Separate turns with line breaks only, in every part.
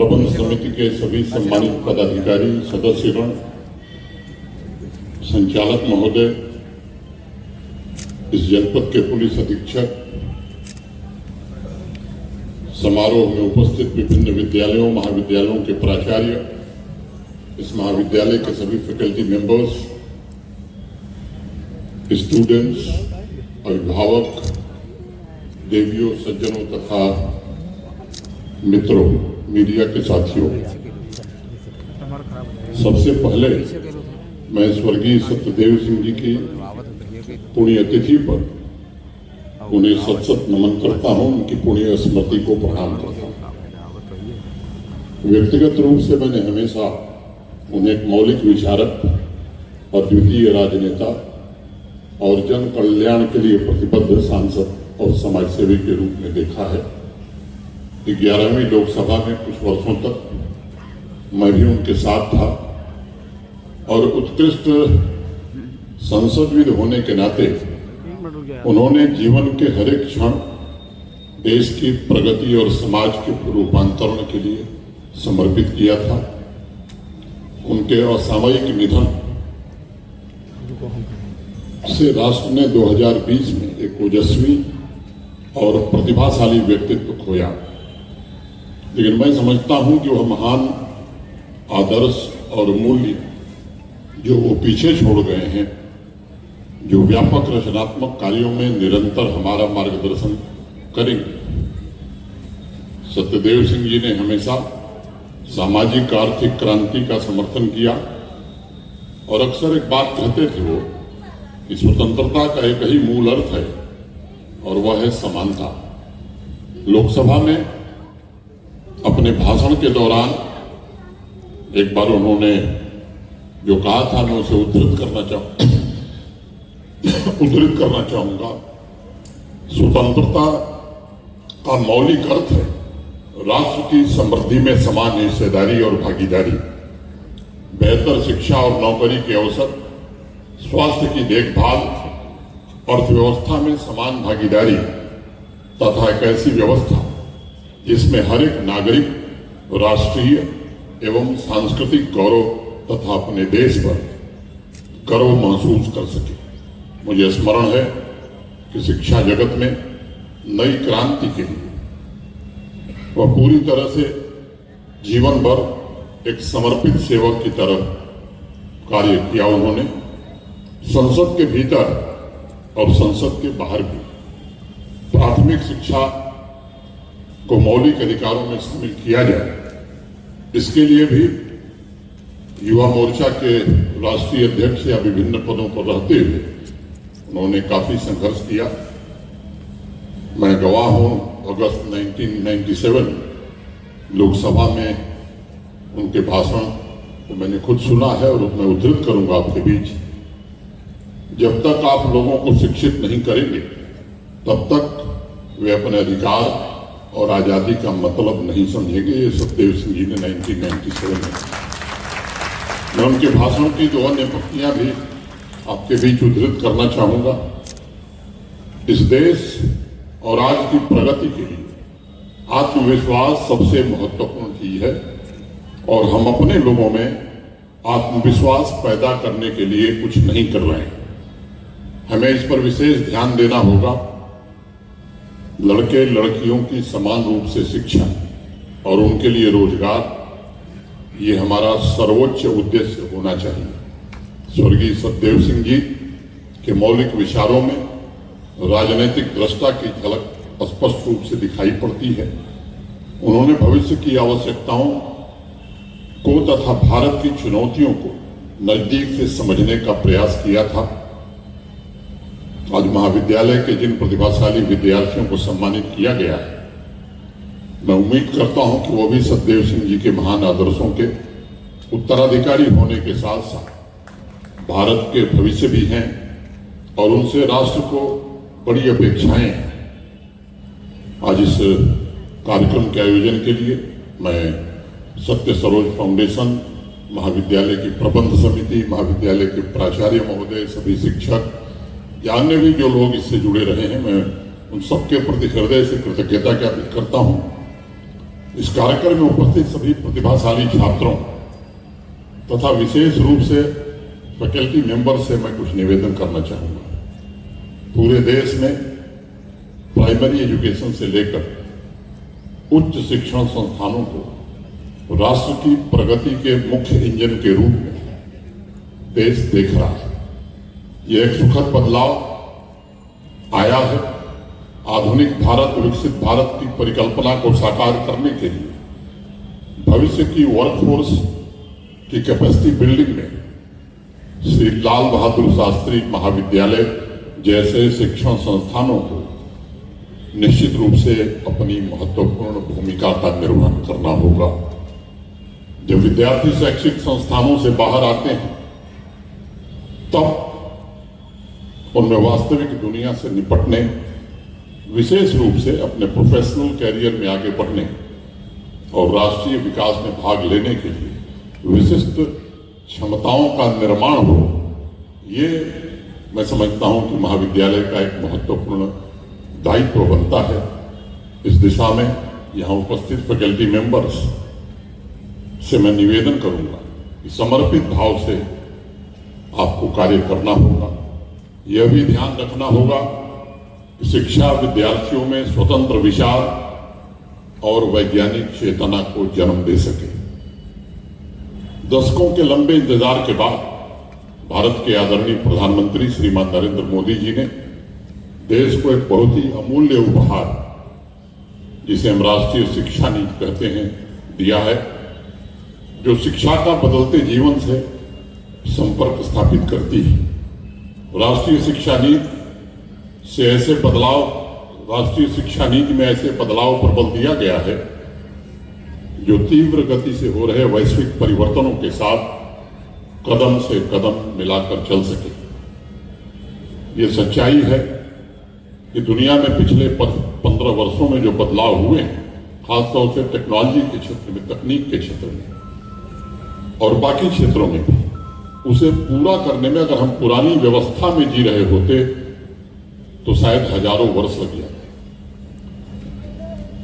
प्रबंध समिति के सभी सम्मानित पदाधिकारी, सदस्यगण, संचालक महोदय, इस जनपद के पुलिस अधीक्षक, समारोह में उपस्थित विभिन्न विद्यालयों, महाविद्यालयों के प्राचार्य, इस महाविद्यालय के सभी फैकल्टी मेंबर्स, स्टूडेंट्स, अभिभावक, देवियों, सज्जनों तथा मित्रों, मीडिया के साथियों, सबसे पहले मैं स्वर्गीय सत्यदेव सिंह जी की पुण्यतिथि पर उन्हें सत सत नमन करता हूं, उनकी पुण्य स्मृति को प्रणाम करता हूं। व्यक्तिगत रूप से मैंने हमेशा उन्हें एक मौलिक विचारक, अद्वितीय राजनेता और जन कल्याण के लिए प्रतिबद्ध सांसद और समाजसेवी के रूप में देखा है। 11वीं लोकसभा में कुछ वर्षों तक मैं भी उनके साथ था और उत्कृष्ट संसदविद होने के नाते उन्होंने जीवन के हर एक क्षण देश की प्रगति और समाज के रूपांतरण के लिए समर्पित किया था। उनके असामयिक निधन से राष्ट्र ने 2020 में एक ओजस्वी और प्रतिभाशाली व्यक्तित्व खोया, लेकिन मैं समझता हूं कि वह महान आदर्श और मूल्य जो वो पीछे छोड़ गए हैं, जो व्यापक रचनात्मक कार्यों में निरंतर हमारा मार्गदर्शन करेंगे। सत्यदेव सिंह जी ने हमेशा सामाजिक आर्थिक क्रांति का समर्थन किया और अक्सर एक बात कहते थे वो कि स्वतंत्रता का एक ही मूल अर्थ है और वह है समानता। लोकसभा में अपने भाषण के दौरान एक बार उन्होंने जो कहा था, मैं उसे उद्धृत करना चाहूंगा। स्वतंत्रता का मौलिक अर्थ है राष्ट्र की समृद्धि में समान हिस्सेदारी और भागीदारी, बेहतर शिक्षा और नौकरी के अवसर, स्वास्थ्य की देखभाल, अर्थव्यवस्था में समान भागीदारी तथा एक ऐसी व्यवस्था जिसमें हर एक नागरिक राष्ट्रीय एवं सांस्कृतिक गौरव तथा अपने देश पर गर्व महसूस कर सके। मुझे स्मरण है कि शिक्षा जगत में नई क्रांति के लिए वह पूरी तरह से जीवन भर एक समर्पित सेवक की तरह कार्य किया। उन्होंने संसद के भीतर और संसद के बाहर भी प्राथमिक शिक्षा को मौलिक अधिकारों में शामिल किया जाए, इसके लिए भी युवा मोर्चा के राष्ट्रीय अध्यक्ष या विभिन्न पदों पर रहते हुए उन्होंने काफी संघर्ष किया। मैं गवाह हूं, अगस्त 1997 लोकसभा में उनके भाषण को मैंने खुद सुना है और मैं उद्धृत करूंगा आपके बीच। जब तक आप लोगों को शिक्षित नहीं करेंगे तब तक वे अपने अधिकार और आजादी का मतलब नहीं समझेंगे। ये सत्यदेव सिंह जी ने 1997 में। मैं उनके भाषण की दो अन्य पंक्तियां भी आपके बीच उद्धृत करना चाहूंगा। इस देश और आज की प्रगति के लिए आत्मविश्वास सबसे महत्वपूर्ण चीज है और हम अपने लोगों में आत्मविश्वास पैदा करने के लिए कुछ नहीं कर रहे हैं। हमें इस पर विशेष ध्यान देना होगा। लड़के लड़कियों की समान रूप से शिक्षा और उनके लिए रोजगार, ये हमारा सर्वोच्च उद्देश्य होना चाहिए। स्वर्गीय सत्यदेव सिंह जी के मौलिक विचारों में राजनीतिक दृष्टा की झलक स्पष्ट रूप से दिखाई पड़ती है। उन्होंने भविष्य की आवश्यकताओं को तथा भारत की चुनौतियों को नजदीक से समझने का प्रयास किया था। आज महाविद्यालय के जिन प्रतिभाशाली विद्यार्थियों को सम्मानित किया गया है, मैं उम्मीद करता हूं कि वो भी सत्यदेव सिंह जी के महान आदर्शों के उत्तराधिकारी होने के साथ साथ भारत के भविष्य भी हैं और उनसे राष्ट्र को बड़ी अपेक्षाएं हैं। आज इस कार्यक्रम के आयोजन के लिए मैं सत्य सरोज फाउंडेशन, महाविद्यालय की प्रबंध समिति, महाविद्यालय के प्राचार्य महोदय, सभी शिक्षक या अन्य भी जो लोग इससे जुड़े रहे हैं, मैं उन सबके प्रति हृदय से कृतज्ञता ज्ञापित करता हूं। इस कार्यक्रम में उपस्थित सभी प्रतिभाशाली छात्रों तथा विशेष रूप से फैकल्टी मेंबर से मैं कुछ निवेदन करना चाहूंगा। पूरे देश में प्राइमरी एजुकेशन से लेकर उच्च शिक्षण संस्थानों को राष्ट्र की प्रगति के मुख्य इंजन के रूप में देश देख रहा है। यह एक सुखद बदलाव आया है। आधुनिक भारत, विकसित भारत की परिकल्पना को साकार करने के लिए भविष्य की वर्कफोर्स की कैपेसिटी बिल्डिंग में श्री लाल बहादुर शास्त्री महाविद्यालय जैसे शिक्षण संस्थानों को निश्चित रूप से अपनी महत्वपूर्ण भूमिका का निर्वहन करना होगा। जब विद्यार्थी शैक्षिक संस्थानों से बाहर आते हैं तब उनमें वास्तविक दुनिया से निपटने, विशेष रूप से अपने प्रोफेशनल कैरियर में आगे बढ़ने और राष्ट्रीय विकास में भाग लेने के लिए विशिष्ट क्षमताओं का निर्माण हो, ये मैं समझता हूं कि महाविद्यालय का एक महत्वपूर्ण दायित्व बनता है। इस दिशा में यहां उपस्थित फैकल्टी मेंबर्स से मैं निवेदन करूंगा कि समर्पित भाव से आपको कार्य करना होगा। यह भी ध्यान रखना होगा कि शिक्षा विद्यार्थियों में स्वतंत्र विचार और वैज्ञानिक चेतना को जन्म दे सके। दशकों के लंबे इंतजार के बाद भारत के आदरणीय प्रधानमंत्री श्रीमान नरेंद्र मोदी जी ने देश को एक बहुत ही अमूल्य उपहार, जिसे हम राष्ट्रीय शिक्षा नीति कहते हैं, दिया है, जो शिक्षा का बदलते जीवन से संपर्क स्थापित करती है। राष्ट्रीय शिक्षा नीति से ऐसे बदलाव, राष्ट्रीय शिक्षा नीति में ऐसे बदलाव पर बल दिया गया है जो तीव्र गति से हो रहे वैश्विक परिवर्तनों के साथ कदम से कदम मिलाकर चल सके। ये सच्चाई है कि दुनिया में पिछले 15 वर्षों में जो बदलाव हुए हैं, खासतौर से टेक्नोलॉजी के क्षेत्र में, तकनीक के क्षेत्र में और बाकी क्षेत्रों में भी, उसे पूरा करने में अगर हम पुरानी व्यवस्था में जी रहे होते तो शायद हजारों वर्ष लग जाते।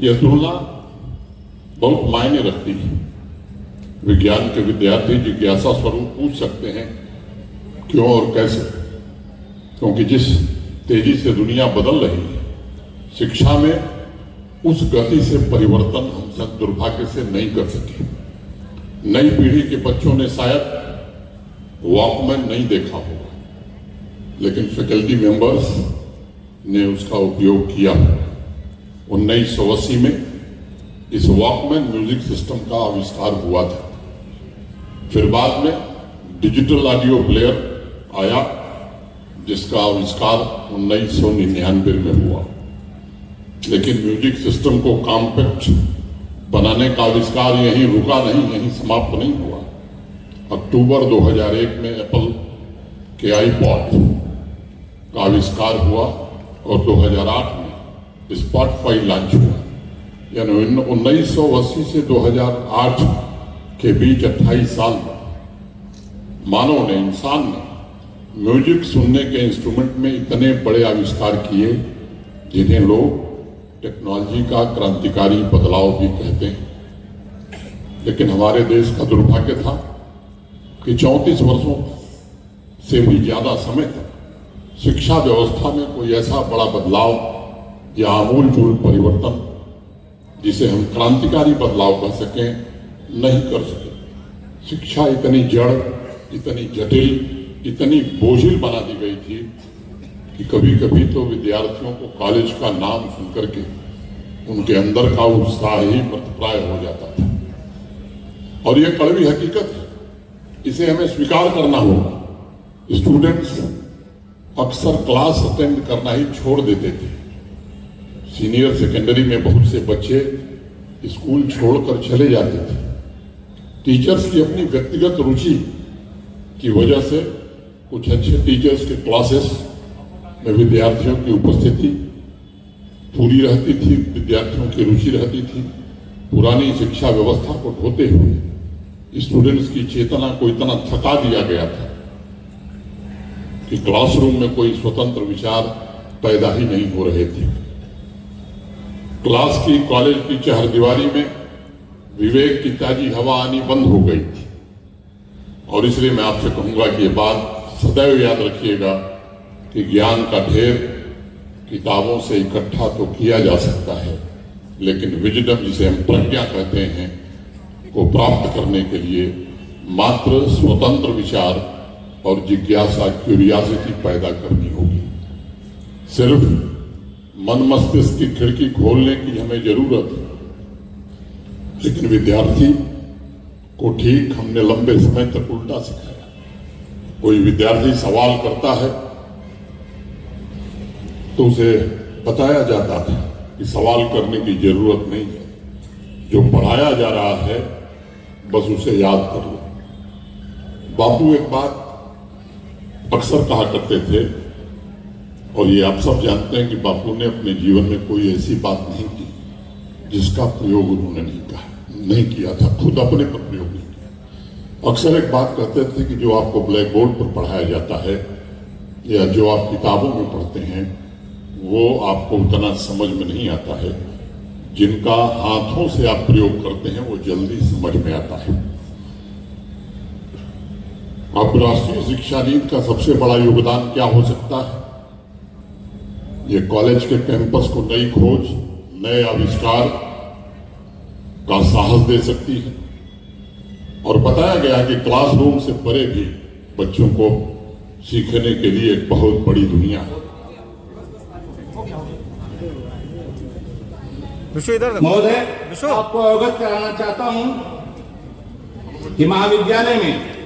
यह तुलना बहुत मायने रखती है। विज्ञान के विद्यार्थी जिज्ञासा स्वरूप पूछ सकते हैं क्यों और कैसे, क्योंकि जिस तेजी से दुनिया बदल रही है, शिक्षा में उस गति से परिवर्तन हम सब दुर्भाग्य से नहीं कर सके। नई पीढ़ी के बच्चों ने शायद वॉकमैन नहीं देखा होगा, लेकिन फैकल्टी मेंबर्स ने उसका उपयोग किया। 1980 में इस वॉकमैन म्यूजिक सिस्टम का आविष्कार हुआ था। फिर बाद में डिजिटल ऑडियो प्लेयर आया, जिसका आविष्कार 1999 में हुआ। लेकिन म्यूजिक सिस्टम को कॉम्पैक्ट बनाने का आविष्कार यहीं रुका नहीं, यहीं समाप्त नहीं हुआ। अक्टूबर 2001 में एप्पल के आईपॉड का आविष्कार हुआ और 2008 में स्पॉटिफाई लॉन्च हुआ। यानी 1980 से 2008 के बीच 28 साल में मानव ने, इंसान ने म्यूजिक सुनने के इंस्ट्रूमेंट में इतने बड़े आविष्कार किए जिन्हें लोग टेक्नोलॉजी का क्रांतिकारी बदलाव भी कहते हैं। लेकिन हमारे देश का दुर्भाग्य था कि 34 वर्षों से भी ज्यादा समय तक शिक्षा व्यवस्था में कोई ऐसा बड़ा बदलाव या आमूलचूल परिवर्तन, जिसे हम क्रांतिकारी बदलाव कह सकें, नहीं कर सके। शिक्षा इतनी जड़, इतनी जटिल, इतनी बोझिल बना दी गई थी कि कभी कभी तो विद्यार्थियों को कॉलेज का नाम सुनकर के उनके अंदर का उत्साह ही मृतप्राय हो जाता था। और यह कड़वी हकीकत है, इसे हमें स्वीकार करना होगा। स्टूडेंट्स अक्सर क्लास अटेंड करना ही छोड़ देते थे। सीनियर सेकेंडरी में बहुत से बच्चे स्कूल छोड़कर चले जाते थे। टीचर्स की अपनी व्यक्तिगत रुचि की वजह से कुछ अच्छे टीचर्स के क्लासेस में विद्यार्थियों की उपस्थिति पूरी रहती थी, विद्यार्थियों की रुचि रहती थी। पुरानी शिक्षा व्यवस्था को ढोते हुए स्टूडेंट्स की चेतना को इतना थका दिया गया था कि क्लासरूम में कोई स्वतंत्र विचार पैदा ही नहीं हो रहे थे। क्लास की, कॉलेज की चहारदीवारी में विवेक की ताजी हवा आनी बंद हो गई थी। और इसलिए मैं आपसे कहूंगा कि ये बात सदैव याद रखिएगा कि ज्ञान का ढेर किताबों से इकट्ठा तो किया जा सकता है, लेकिन विजडम, जिसे हम प्रज्ञा कहते हैं, को प्राप्त करने के लिए मात्र स्वतंत्र विचार और जिज्ञासा, क्यूरियोसिटी पैदा करनी होगी। सिर्फ मन मस्तिष्क की खिड़की खोलने की हमें जरूरत है, लेकिन विद्यार्थी को ठीक हमने लंबे समय तक उल्टा सिखाया। कोई विद्यार्थी सवाल करता है तो उसे बताया जाता था कि सवाल करने की जरूरत नहीं है, जो पढ़ाया जा रहा है बस उसे याद कर लो। बापू एक बात अक्सर कहा करते थे, और ये आप सब जानते हैं कि बापू ने अपने जीवन में कोई ऐसी बात नहीं की जिसका प्रयोग उन्होंने नहीं किया था, खुद अपने पर प्रयोग नहीं किया। अक्सर एक बात कहते थे कि जो आपको ब्लैक बोर्ड पर पढ़ाया जाता है या जो आप किताबों में पढ़ते हैं वो आपको उतना समझ में नहीं आता है, जिनका हाथों से आप प्रयोग करते हैं वो जल्दी समझ में आता है। अब राष्ट्रीय शिक्षा नीति का सबसे बड़ा योगदान क्या हो सकता है? ये कॉलेज के कैंपस को नई खोज, नए आविष्कार का साहस दे सकती है। और बताया गया कि क्लासरूम से परे भी बच्चों को सीखने के लिए एक बहुत बड़ी दुनिया है।
महोदय, आपको अवगत कराना चाहता हूं कि महाविद्यालय में